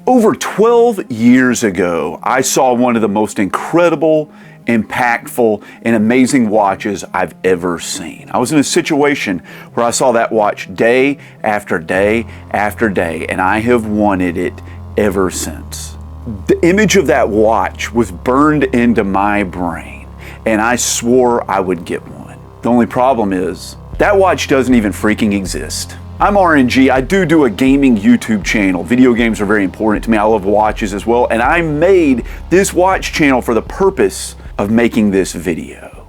Over 12 years ago, I saw one of the most incredible, impactful, and amazing watches I've ever seen. I was in a situation where I saw that watch day after day after day, and I have wanted it ever since. The image of that watch was burned into my brain, and I swore I would get one. The only problem is, that watch doesn't even freaking exist. I'm RNG, I do a gaming YouTube channel. Video games are very important to me. I love watches as well, and I made this watch channel for the purpose of making this video.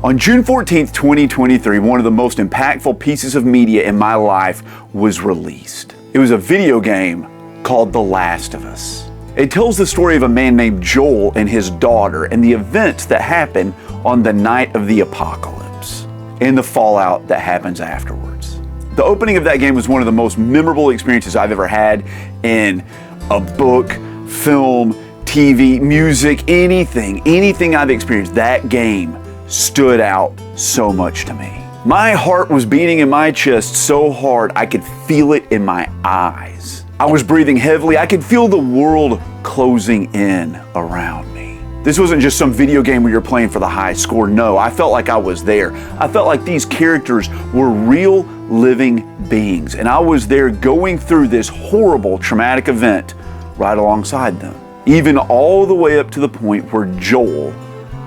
On June 14th, 2023, one of the most impactful pieces of media in my life was released. It was a video game called The Last of Us. It tells the story of a man named Joel and his daughter and the events that happen on the night of the apocalypse and the fallout that happens afterwards. The opening of that game was one of the most memorable experiences I've ever had in a book, film, TV, music, anything I've experienced. That game stood out so much to me. My heart was beating in my chest so hard I could feel it in my eyes. I was breathing heavily. I could feel the world closing in around me. This wasn't just some video game where you're playing for the high score. No, I felt like I was there. I felt like these characters were real living beings, and I was there going through this horrible, traumatic event right alongside them. Even all the way up to the point where Joel,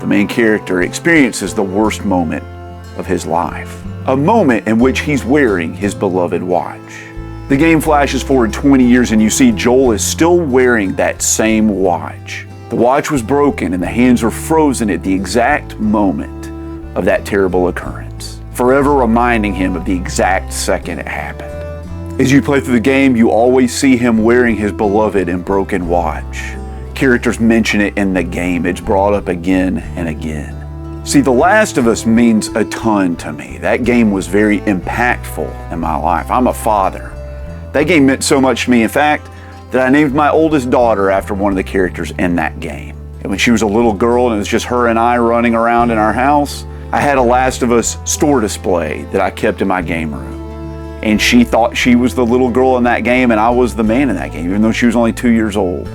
the main character, experiences the worst moment of his life. A moment in which he's wearing his beloved watch. The game flashes forward 20 years and you see Joel is still wearing that same watch. The watch was broken and the hands were frozen at the exact moment of that terrible occurrence, forever reminding him of the exact second it happened. As you play through the game, you always see him wearing his beloved and broken watch. Characters mention it in the game. It's brought up again and again. See, The Last of Us means a ton to me. That game was very impactful in my life. I'm a father. That game meant so much to me, in fact, that I named my oldest daughter after one of the characters in that game. And when she was a little girl and it was just her and I running around in our house, I had a Last of Us store display that I kept in my game room. And she thought she was the little girl in that game and I was the man in that game, even though she was only 2 years old.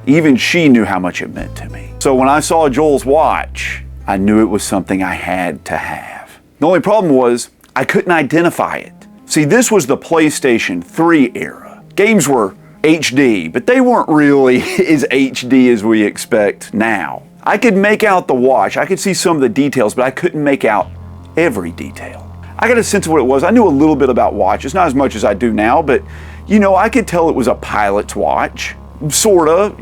Even she knew how much it meant to me. So when I saw Joel's watch, I knew it was something I had to have. The only problem was I couldn't identify it. See, this was the PlayStation 3 era. Games were HD, but they weren't really as HD as we expect now. I could make out the watch, I could see some of the details, but I couldn't make out every detail. I got a sense of what it was. I knew a little bit about watches, not as much as I do now, but I could tell it was a pilot's watch. Sorta,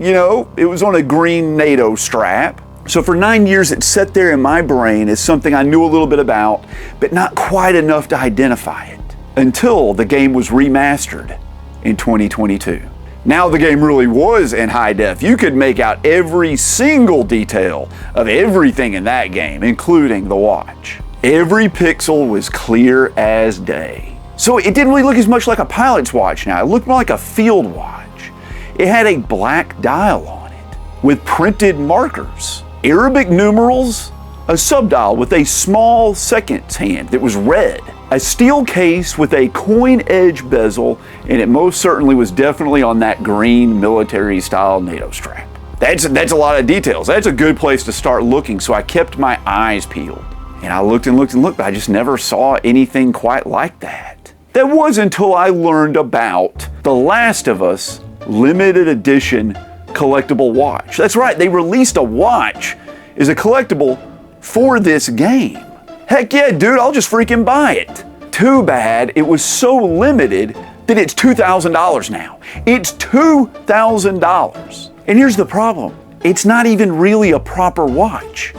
it was on a green NATO strap. So for 9 years, it sat there in my brain as something I knew a little bit about, but not quite enough to identify it. Until the game was remastered in 2022. Now the game really was in high def. You could make out every single detail of everything in that game, including the watch. Every pixel was clear as day. So it didn't really look as much like a pilot's watch now. It looked more like a field watch. It had a black dial on it with printed markers, Arabic numerals, a subdial with a small seconds hand that was red, a steel case with a coin edge bezel, and it most certainly was definitely on that green military style NATO strap. That's a lot of details. That's a good place to start looking, so I kept my eyes peeled. And I looked and looked and looked, but I just never saw anything quite like that. That was until I learned about The Last of Us limited edition collectible watch. That's right, they released a watch as a collectible for this game. Heck yeah, dude, I'll just freaking buy it. Too bad it was so limited that it's $2,000 now. It's $2,000. And here's the problem. It's not even really a proper watch.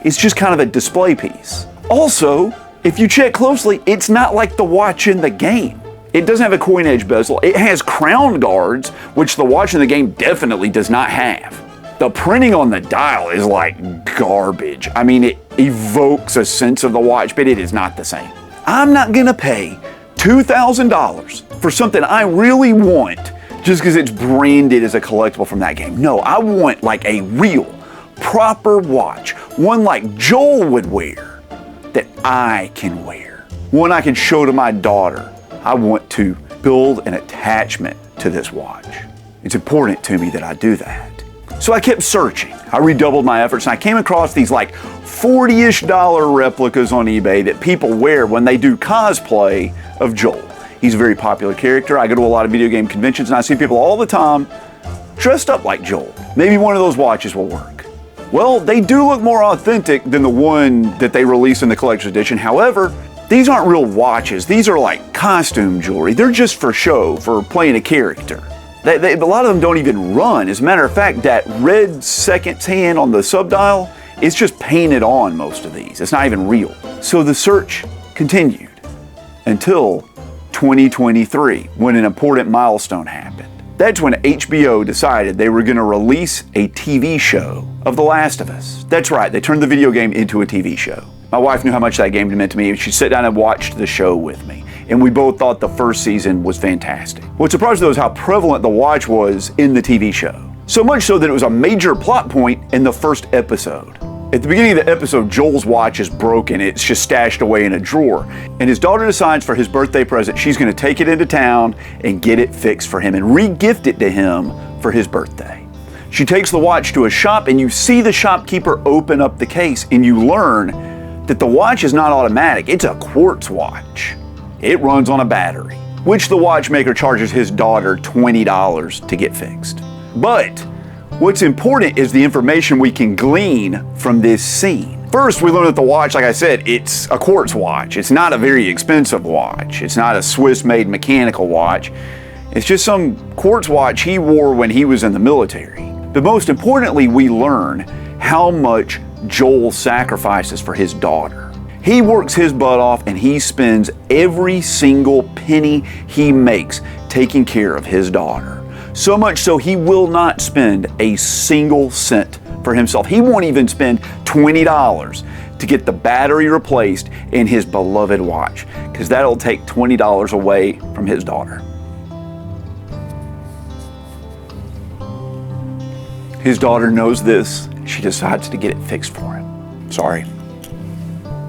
It's just kind of a display piece. Also, if you check closely, it's not like the watch in the game. It doesn't have a coin edge bezel. It has crown guards, which the watch in the game definitely does not have. The printing on the dial is like garbage. I mean, it evokes a sense of the watch, but it is not the same. I'm not gonna pay $2,000 for something I really want just because it's branded as a collectible from that game. No, I want like a real, proper watch one like Joel would wear that I can wear. One I can show to my daughter. I want to build an attachment to this watch. It's important to me that I do that. So I kept searching. I redoubled my efforts and I came across these like $40-ish replicas on eBay that people wear when they do cosplay of Joel. He's a very popular character. I go to a lot of video game conventions and I see people all the time dressed up like Joel. Maybe one of those watches will work. Well, they do look more authentic than the one that they released in the collector's edition. However, these aren't real watches. These are like costume jewelry. They're just for show, for playing a character. A lot of them don't even run. As a matter of fact, that red second hand on the subdial, it's just painted on most of these. It's not even real. So the search continued until 2023, when an important milestone happened. That's when HBO decided they were going to release a TV show of The Last of Us. That's right, they turned the video game into a TV show. My wife knew how much that game meant to me, and she sat down and watched the show with me. And we both thought the first season was fantastic. What surprised though is how prevalent the watch was in the TV show. So much so that it was a major plot point in the first episode. At the beginning of the episode, Joel's watch is broken. It's just stashed away in a drawer. And his daughter decides for his birthday present, she's going to take it into town and get it fixed for him and re-gift it to him for his birthday. She takes the watch to a shop and you see the shopkeeper open up the case and you learn that the watch is not automatic. It's a quartz watch. It runs on a battery, which the watchmaker charges his daughter $20 to get fixed. But what's important is the information we can glean from this scene. First, we learn that the watch, like I said, it's a quartz watch. It's not a very expensive watch. It's not a Swiss-made mechanical watch. It's just some quartz watch he wore when he was in the military. But most importantly, we learn how much Joel sacrifices for his daughter. He works his butt off and he spends every single penny he makes taking care of his daughter. So much so he will not spend a single cent for himself. He won't even spend $20 to get the battery replaced in his beloved watch, because that'll take $20 away from his daughter. His daughter knows this. She decides to get it fixed for him. Sorry.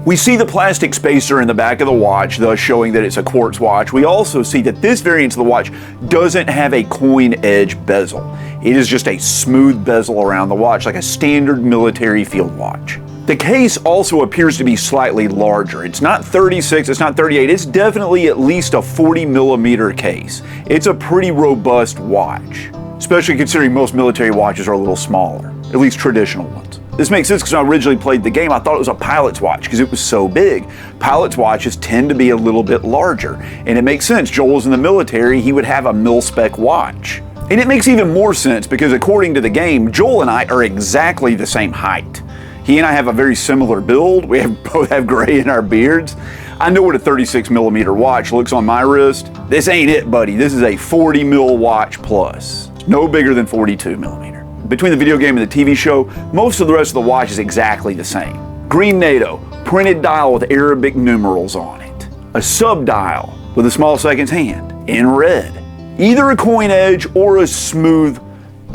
We see the plastic spacer in the back of the watch, thus showing that it's a quartz watch. We also see that this variant of the watch doesn't have a coin edge bezel. It is just a smooth bezel around the watch, like a standard military field watch. The case also appears to be slightly larger. It's not 36, it's not 38, it's definitely at least a 40 millimeter case. It's a pretty robust watch, especially considering most military watches are a little smaller, at least traditional ones. This makes sense because when I originally played the game, I thought it was a pilot's watch because it was so big. Pilot's watches tend to be a little bit larger, and it makes sense. Joel's in the military, he would have a mil-spec watch. And it makes even more sense because according to the game, Joel and I are exactly the same height. He and I have a very similar build. We both have gray in our beards. I know what a 36 millimeter watch looks on my wrist. This ain't it, buddy. This is a 40 mil watch plus. It's no bigger than 42 millimeter. Between the video game and the TV show, most of the rest of the watch is exactly the same. Green NATO, printed dial with Arabic numerals on it. A sub-dial with a small seconds hand in red. Either a coin edge or a smooth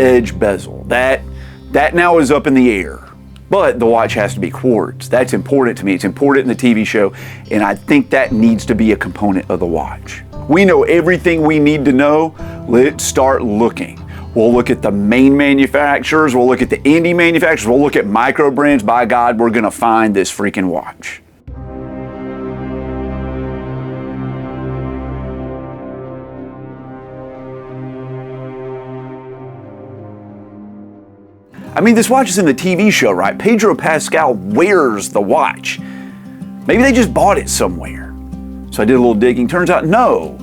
edge bezel. That now is up in the air. But the watch has to be quartz. That's important to me. It's important in the TV show, and I think that needs to be a component of the watch. We know everything we need to know. Let's start looking. We'll look at the main manufacturers, we'll look at the indie manufacturers, we'll look at micro brands. By God, we're gonna find this freaking watch. I mean, this watch is in the TV show, right? Pedro Pascal wears the watch. Maybe they just bought it somewhere. So I did a little digging. Turns out, no,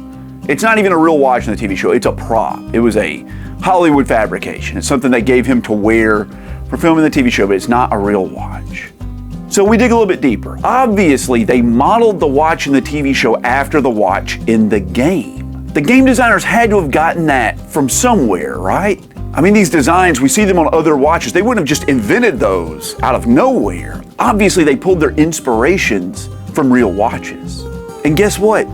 it's not even a real watch in the TV show. It's a prop. It was a Hollywood fabrication. It's something they gave him to wear for filming the TV show, but it's not a real watch. So we dig a little bit deeper. Obviously, they modeled the watch in the TV show after the watch in the game. The game designers had to have gotten that from somewhere, right? I mean, these designs, we see them on other watches. They wouldn't have just invented those out of nowhere. Obviously, they pulled their inspirations from real watches. And guess what?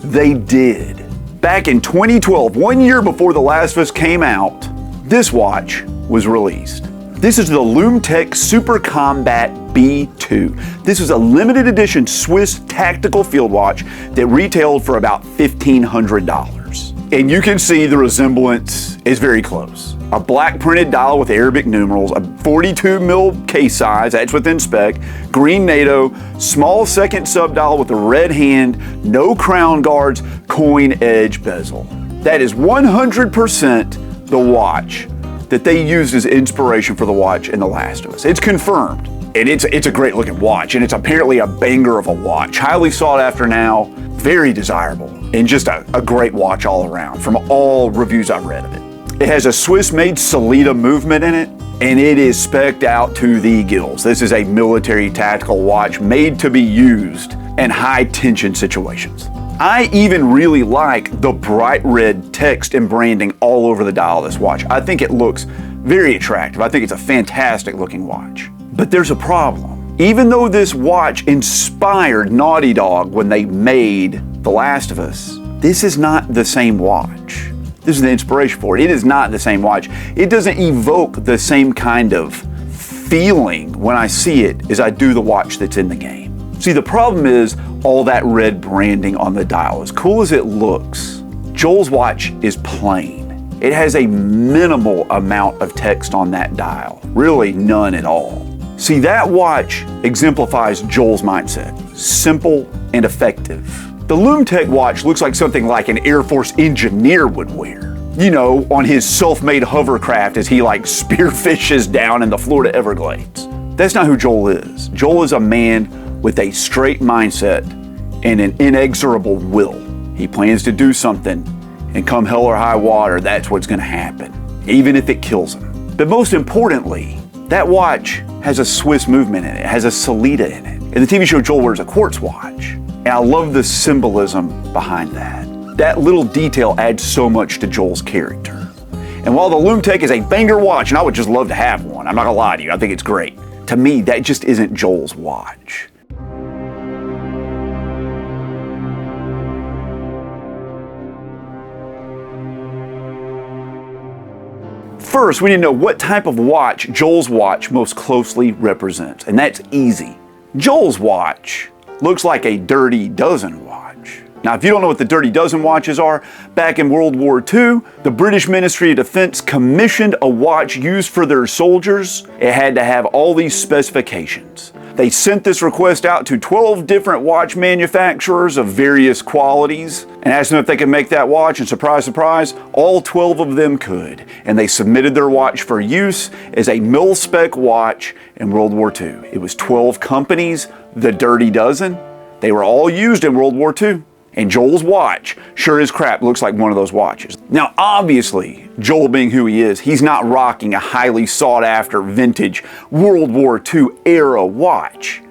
They did. Back in 2012, 1 year before The Last of Us came out, this watch was released. This is the Lumtech Super Combat B2. This is a limited edition Swiss tactical field watch that retailed for about $1,500. And you can see the resemblance is very close. A black printed dial with Arabic numerals, a 42mm case size, that's within spec, green NATO, small second subdial with a red hand, no crown guards, coin edge bezel. That is 100% the watch that they used as inspiration for the watch in The Last of Us. It's confirmed. And it's a great looking watch, and it's apparently a banger of a watch. Highly sought after now, very desirable, and just a great watch all around from all reviews I've read of it. It has a Swiss-made Sellita movement in it, and it is spec'd out to the gills. This is a military tactical watch made to be used in high tension situations. I even really like the bright red text and branding all over the dial of this watch. I think it looks very attractive. I think it's a fantastic looking watch. But there's a problem. Even though this watch inspired Naughty Dog when they made The Last of Us, this is not the same watch. This is the inspiration for it. It is not the same watch. It doesn't evoke the same kind of feeling when I see it as I do the watch that's in the game. See, the problem is all that red branding on the dial. As cool as it looks, Joel's watch is plain. It has a minimal amount of text on that dial, really none at all. See, that watch exemplifies Joel's mindset, simple and effective. The Lumtech watch looks like something like an Air Force engineer would wear. You know, on his self-made hovercraft as he spearfishes down in the Florida Everglades. That's not who Joel is. Joel is a man with a straight mindset and an inexorable will. He plans to do something, and come hell or high water, that's what's gonna happen, even if it kills him. But most importantly, that watch has a Swiss movement in it, it has a Sellita in it. In the TV show, Joel wears a quartz watch, and I love the symbolism behind that. That little detail adds so much to Joel's character. And while the Lumtech is a banger watch, and I would just love to have one, I'm not gonna lie to you, I think it's great. To me, that just isn't Joel's watch. First, we need to know what type of watch Joel's watch most closely represents, and that's easy. Joel's watch looks like a Dirty Dozen watch. Now, if you don't know what the Dirty Dozen watches are, back in World War II, the British Ministry of Defense commissioned a watch used for their soldiers. It had to have all these specifications. They sent this request out to 12 different watch manufacturers of various qualities and asked them if they could make that watch, and surprise, surprise, all 12 of them could. And they submitted their watch for use as a mil-spec watch in World War II. It was 12 companies, the Dirty Dozen. They were all used in World War II. And Joel's watch, sure as crap, looks like one of those watches. Now, obviously, Joel being who he is, he's not rocking a highly sought after vintage World War II era watch.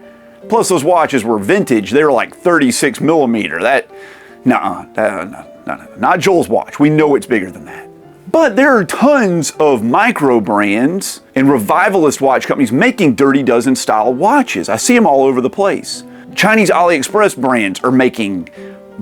Plus, those watches were vintage. They were like 36mm. Not Joel's watch. We know it's bigger than that. But there are tons of micro brands and revivalist watch companies making Dirty Dozen style watches. I see them all over the place. Chinese AliExpress brands are making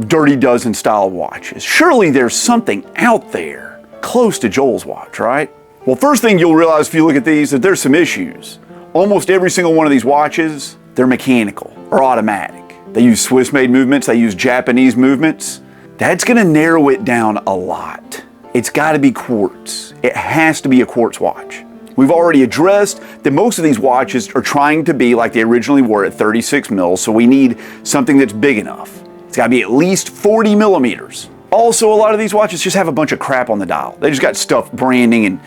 Dirty Dozen style watches. Surely there's something out there close to Joel's watch, right? Well, first thing you'll realize if you look at these, that there's some issues. Almost every single one of these watches, they're mechanical or automatic. They use Swiss-made movements, they use Japanese movements. That's gonna narrow it down a lot. It's gotta be quartz. It has to be a quartz watch. We've already addressed that most of these watches are trying to be like they originally were at 36mm, so we need something that's big enough. It's gotta be at least 40mm. Also, a lot of these watches just have a bunch of crap on the dial. They just got stuff, branding and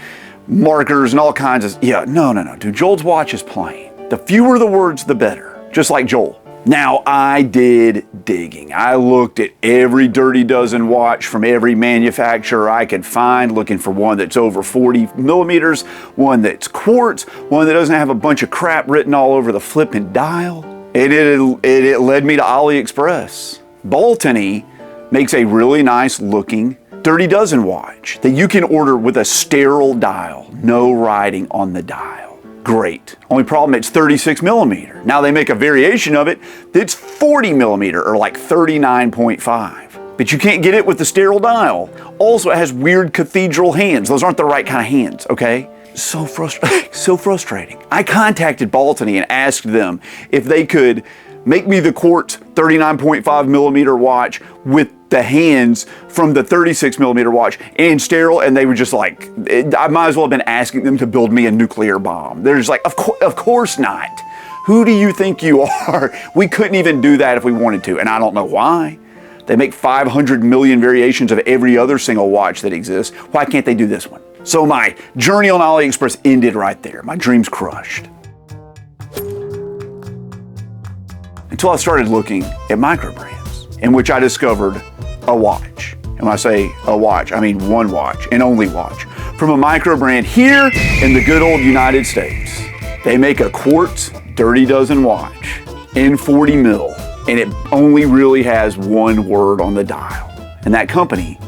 markers and all kinds of, no, dude, Joel's watch is plain. The fewer the words, the better, just like Joel. Now, I did digging. I looked at every Dirty Dozen watch from every manufacturer I could find, looking for one that's over 40mm, one that's quartz, one that doesn't have a bunch of crap written all over the flipping dial. And it led me to AliExpress. Boltony makes a really nice looking Dirty Dozen watch that you can order with a sterile dial, no writing on the dial. Great. Only problem, it's 36mm. Now they make a variation of it that's 40mm or like 39.5. But you can't get it with the sterile dial. Also, it has weird cathedral hands. Those aren't the right kind of hands, okay? So frustrating, so frustrating. I contacted Baltony and asked them if they could make me the quartz 39.5 millimeter watch with the hands from the 36 millimeter watch and sterile, and they were just like, I might as well have been asking them to build me a nuclear bomb. They're just like, of course not. Who do you think you are? We couldn't even do that if we wanted to, and I don't know why. They make 500 million variations of every other single watch that exists. Why can't they do this one? So my journey on AliExpress ended right there. My dreams crushed. Until I started looking at micro brands, in which I discovered a watch. And when I say a watch, I mean one watch and only watch. From a micro brand here in the good old United States. They make a quartz Dirty Dozen watch in 40 mil, and it only really has one word on the dial. And that company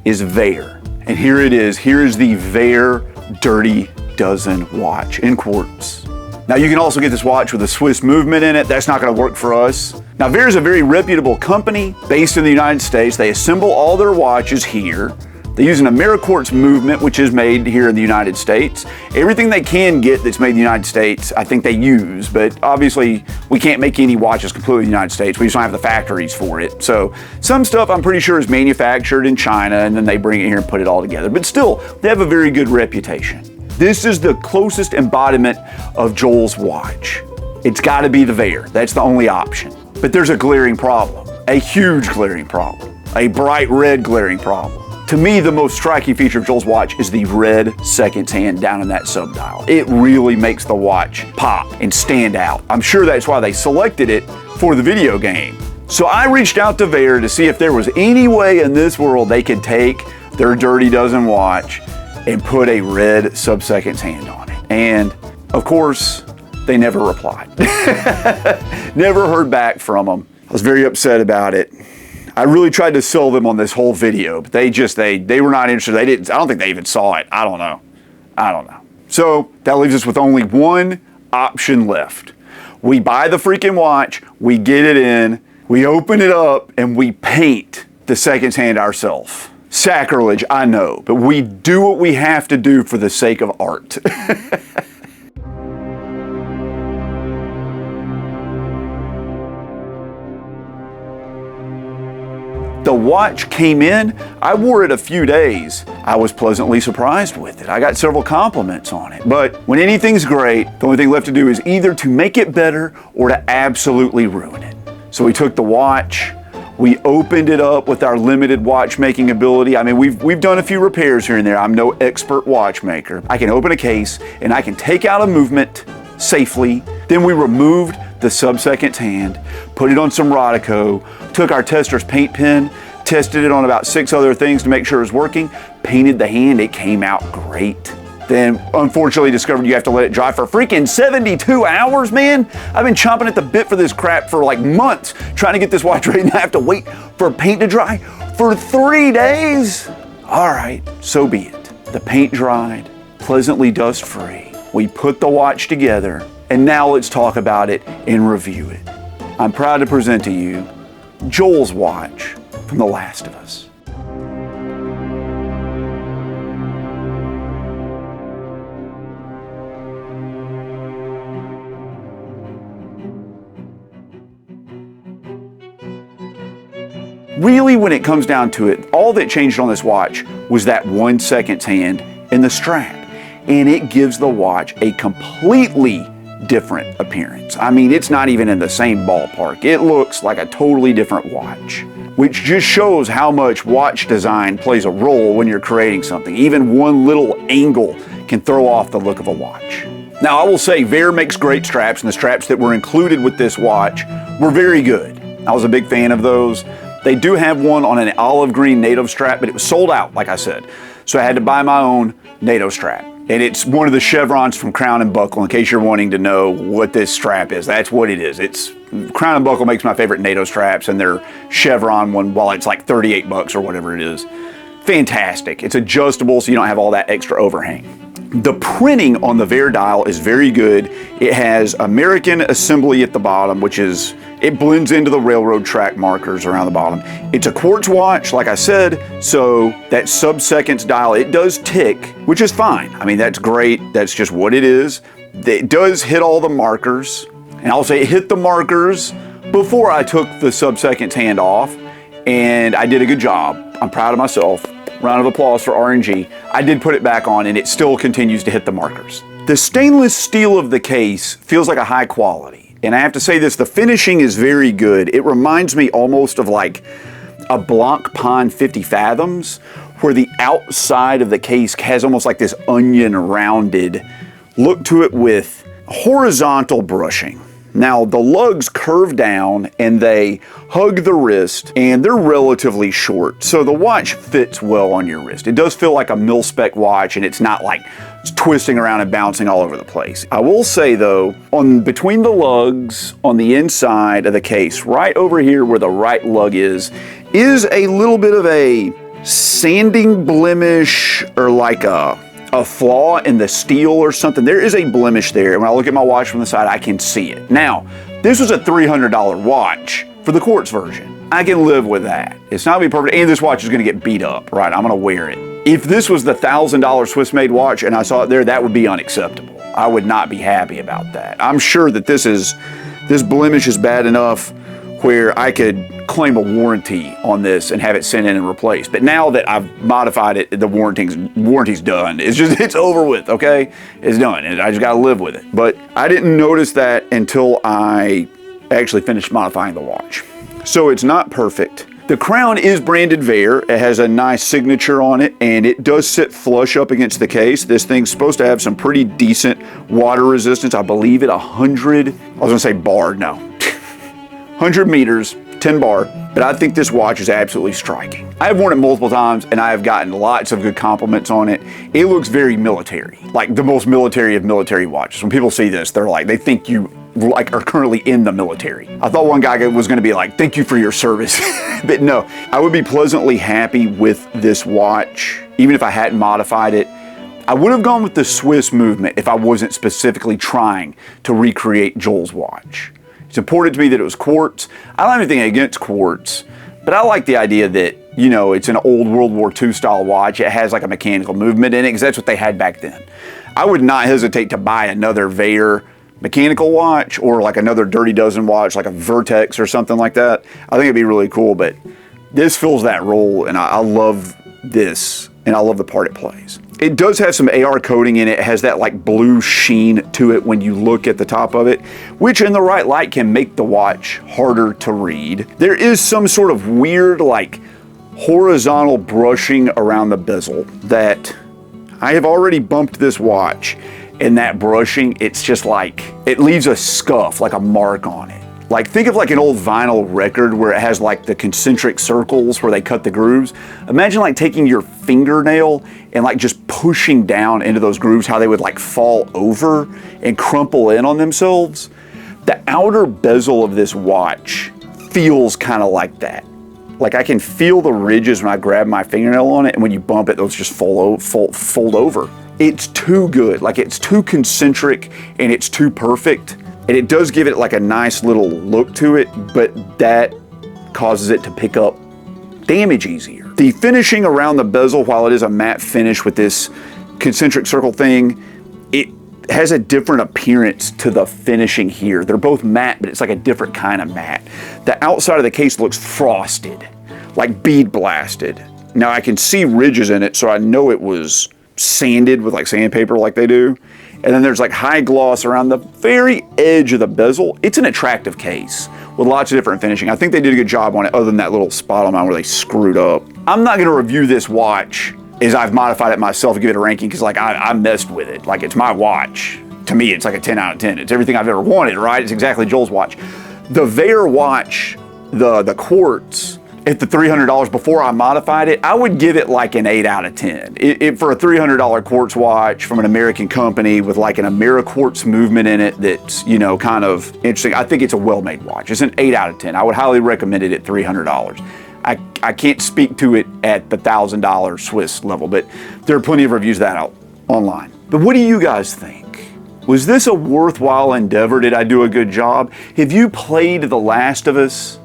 is Vaer. And here it is. Here is the Vaer Dirty Dozen watch in quartz. Now you can also get this watch with a Swiss movement in it. That's not going to work for us. Now Vaer is a very reputable company based in the United States. They assemble all their watches here. They use an AmeriQuartz movement, which is made here in the United States. Everything they can get that's made in the United States, I think they use, but obviously we can't make any watches completely in the United States. We just don't have the factories for it. So some stuff I'm pretty sure is manufactured in China, and then they bring it here and put it all together. But still, they have a very good reputation. This is the closest embodiment of Joel's watch. It's got to be the Vaer. That's the only option. But there's a glaring problem, a huge glaring problem, a bright red glaring problem. To me, the most striking feature of Joel's watch is the red seconds hand down in that subdial. It really makes the watch pop and stand out. I'm sure that's why they selected it for the video game. So I reached out to Vaer to see if there was any way in this world they could take their Dirty Dozen watch and put a red sub-seconds hand on it. And of course, they never replied. Never heard back from them. I was very upset about it. I really tried to sell them on this whole video, but they were not interested. They didn't, I don't think they even saw it. I don't know. So that leaves us with only one option left. We buy the freaking watch, we get it in, we open it up, and we paint the seconds hand ourselves. Sacrilege, I know, but we do what we have to do for the sake of art. The watch came in, I wore it a few days. I was pleasantly surprised with it. I got several compliments on it. But when anything's great, the only thing left to do is either to make it better or to absolutely ruin it. So we took the watch, we opened it up with our limited watchmaking ability. I mean, we've done a few repairs here and there. I'm no expert watchmaker. I can open a case and I can take out a movement safely. Then we removed the sub-seconds hand, put it on some Rodico, took our tester's paint pen, tested it on about 6 other things to make sure it was working, painted the hand, it came out great. Then unfortunately discovered you have to let it dry for freaking 72 hours, man. I've been chomping at the bit for this crap for like months, trying to get this watch ready, and I have to wait for paint to dry for 3 days. All right, so be it. The paint dried, pleasantly dust-free. We put the watch together, and now let's talk about it and review it. I'm proud to present to you Joel's watch from The Last of Us. Really, when it comes down to it, all that changed on this watch was that 1 seconds hand and the strap. And it gives the watch a completely different appearance. I mean, it's not even in the same ballpark. It looks like a totally different watch, which just shows how much watch design plays a role when you're creating something. Even one little angle can throw off the look of a watch. Now, I will say Vaer makes great straps, and the straps that were included with this watch were very good. I was a big fan of those. They do have one on an olive green NATO strap, but it was sold out, like I said. So I had to buy my own NATO strap. And it's one of the chevrons from Crown and Buckle, in case you're wanting to know what this strap is. That's what it is. It's Crown and Buckle makes my favorite NATO straps, and their chevron one, well, it's like 38 bucks or whatever it is. Fantastic. It's adjustable, so you don't have all that extra overhang. The printing on the Vaer dial is very good. It has American assembly at the bottom, which is, it blends into the railroad track markers around the bottom. It's a quartz watch, like I said, so that sub-seconds dial, it does tick, which is fine. I mean, that's great. That's just what it is. It does hit all the markers, and I'll say it hit the markers before I took the sub-seconds hand off, and I did a good job. I'm proud of myself. Round of applause for RNG. I did put it back on and it still continues to hit the markers. The stainless steel of the case feels like a high quality. And I have to say this, the finishing is very good. It reminds me almost of like a Blanc Pond 50 Fathoms, where the outside of the case has almost like this onion rounded look to it with horizontal brushing. Now the lugs curve down and they hug the wrist, and they're relatively short, so the watch fits well on your wrist. It does feel like a mil-spec watch, and it's not like it's twisting around and bouncing all over the place. I will say though, between the lugs on the inside of the case, right over here where the right lug is a little bit of a sanding blemish, or like a flaw in the steel or something. There is a blemish there. When I look at my watch from the side, I can see it. Now, this was a $300 watch for the quartz version. I can live with that. It's not gonna be perfect, and this watch is gonna get beat up, right? I'm gonna wear it. If this was the $1,000 Swiss-made watch and I saw it there, that would be unacceptable. I would not be happy about that. I'm sure that this blemish is bad enough where I could claim a warranty on this and have it sent in and replaced. But now that I've modified it, the warranty's done. It's over with, okay? It's done, and I just gotta live with it. But I didn't notice that until I actually finished modifying the watch. So it's not perfect. The crown is branded Vaer. It has a nice signature on it, and it does sit flush up against the case. This thing's supposed to have some pretty decent water resistance. I believe at 100, I was gonna say bar, no. 100 meters, 10 bar, but I think this watch is absolutely striking. I have worn it multiple times and I have gotten lots of good compliments on it. It looks very military, like the most military of military watches. When people see this, they're like, they think you like are currently in the military. I thought one guy was gonna be like, thank you for your service. But no, I would be pleasantly happy with this watch, even if I hadn't modified it. I would have gone with the Swiss movement if I wasn't specifically trying to recreate Joel's watch. It's important to me that it was quartz. I don't have anything against quartz, but I like the idea that, you know, it's an old World War II style watch. It has like a mechanical movement in it, because that's what they had back then. I would not hesitate to buy another Vaer mechanical watch, or like another Dirty Dozen watch, like a Vertex or something like that. I think it'd be really cool, but this fills that role, and I love this, and I love the part it plays. It does have some AR coating in it. It has that like blue sheen to it when you look at the top of it, which in the right light can make the watch harder to read. There is some sort of weird like horizontal brushing around the bezel that I have already bumped this watch, and that brushing, it's just like, it leaves a scuff, like a mark on it. Like, think of like an old vinyl record where it has like the concentric circles where they cut the grooves. Imagine like taking your fingernail and like just pushing down into those grooves, how they would like fall over and crumple in on themselves. The outer bezel of this watch feels kind of like that. Like I can feel the ridges when I grab my fingernail on it, and when you bump it, those just fold over. It's too good. Like, it's too concentric and it's too perfect. And it does give it like a nice little look to it, but that causes it to pick up damage easier. The finishing around the bezel, while it is a matte finish with this concentric circle thing, it has a different appearance to the finishing here. They're both matte, but it's like a different kind of matte. The outside of the case looks frosted, like bead blasted. Now I can see ridges in it, so I know it was sanded with like sandpaper like they do. And then there's like high gloss around the very edge of the bezel. It's an attractive case with lots of different finishing. I think they did a good job on it, other than that little spot on mine where they screwed up. I'm not gonna review this watch as I've modified it myself to give it a ranking, because like I messed with it. Like, it's my watch. To me, it's like a 10 out of 10. It's everything I've ever wanted, right? It's exactly Joel's watch. The Vaer watch, the quartz, at the $300 before I modified it, I would give it like an 8 out of 10. For a $300 quartz watch from an American company with like an AmeriQuartz movement in it that's, you know, kind of interesting, I think it's a well-made watch. It's an 8 out of 10. I would highly recommend it at $300. I can't speak to it at the $1,000 Swiss level, but there are plenty of reviews of that out online. But what do you guys think? Was this a worthwhile endeavor? Did I do a good job? Have you played The Last of Us?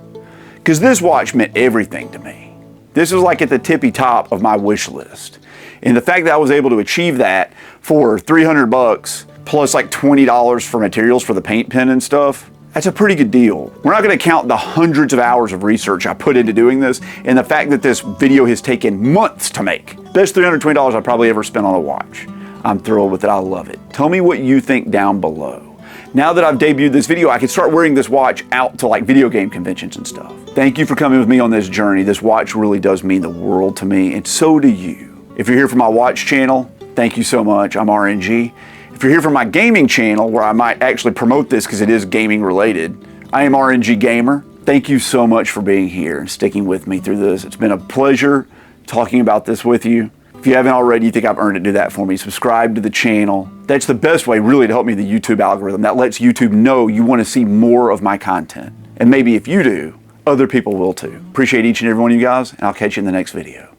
Because this watch meant everything to me. This was like at the tippy top of my wish list. And the fact that I was able to achieve that for $300 plus like $20 for materials for the paint pen and stuff, that's a pretty good deal. We're not gonna count the hundreds of hours of research I put into doing this and the fact that this video has taken months to make. Best $320 I probably ever spent on a watch. I'm thrilled with it, I love it. Tell me what you think down below. Now that I've debuted this video, I can start wearing this watch out to like video game conventions and stuff. Thank you for coming with me on this journey. This watch really does mean the world to me, and so do you. If you're here for my watch channel, thank you so much, I'm RNG. If you're here for my gaming channel, where I might actually promote this because it is gaming related, I am RNG Gamer. Thank you so much for being here and sticking with me through this. It's been a pleasure talking about this with you. If you haven't already, you think I've earned it, do that for me. Subscribe to the channel. That's the best way really to help me, the YouTube algorithm. That lets YouTube know you want to see more of my content. And maybe if you do, other people will too. Appreciate each and every one of you guys, and I'll catch you in the next video.